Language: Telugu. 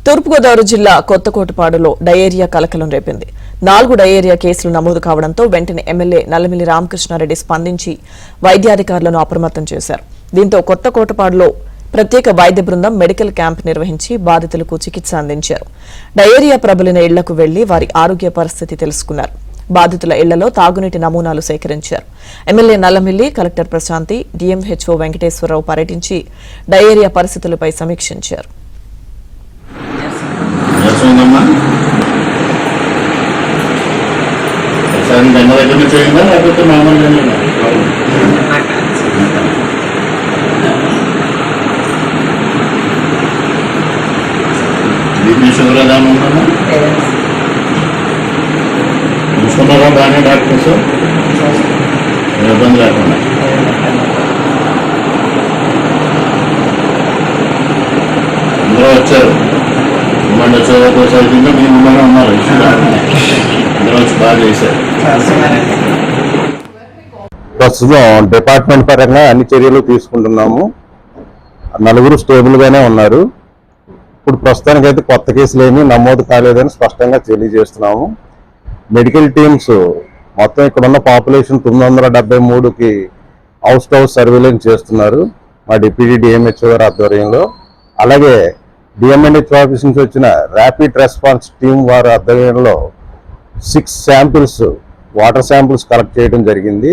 తూర్పుగోదావరి జిల్లా కొత్తకోటపాడులో డయేరియా కలకలం రేపింది. 4 డయేరియా కేసులు నమోదు కావడంతో వెంటనే ఎమ్మెల్యే నల్లమిల్లి రామకృష్ణారెడ్డి స్పందించి వైద్యాధికారులను అప్రమత్తం చేశారు. దీంతో కొత్తకోటపాడులో ప్రత్యేక వైద్య బృందం మెడికల్ క్యాంప్ నిర్వహించి బాధితులకు చికిత్స అందించారు. డయేరియా ప్రబలిన ఇళ్లకు వెళ్లి వారి ఆరోగ్య పరిస్థితి తెలుసుకున్నారు. బాధితుల ఇళ్లలో తాగునీటి నమూనాలు సేకరించారు. MLA Nallamilli, collector Prashanti, DMHO Venkateswararao పర్యటించి డయేరియా పరిస్థితులపై సమీక్షించారు. చూసుకున్నారా బాగానే డాక్టర్స్? ఇబ్బంది లేకుండా అందరూ వచ్చారు. మిమ్మల్ని వచ్చేసరికి మీ మిమ్మల్ని ఉన్నారు. అందరూ వచ్చి బాగా చేశారు. ప్రస్తుతం డిపార్ట్మెంట్ పరంగా అన్ని చర్యలు తీసుకుంటున్నాము. 4 స్టేబుల్ గానే ఉన్నారు. ఇప్పుడు ప్రస్తుతానికైతే కొత్త కేసులు ఏమీ నమోదు కాలేదని స్పష్టంగా తెలియజేస్తున్నాము. మెడికల్ టీమ్స్ మొత్తం ఇక్కడ ఉన్న population 973కి house to house surveillance చేస్తున్నారు మా డిప్యూటీ డిఎంహెచ్ఓ గారి ఆధ్వర్యంలో. అలాగే డిఎంఎన్హెచ్ ఆఫీస్ నుంచి వచ్చిన ర్యాపిడ్ రెస్పాన్స్ టీం వారి ఆధ్వర్యంలో 6 శాంపిల్స్ వాటర్ శాంపిల్స్ కలెక్ట్ చేయడం జరిగింది.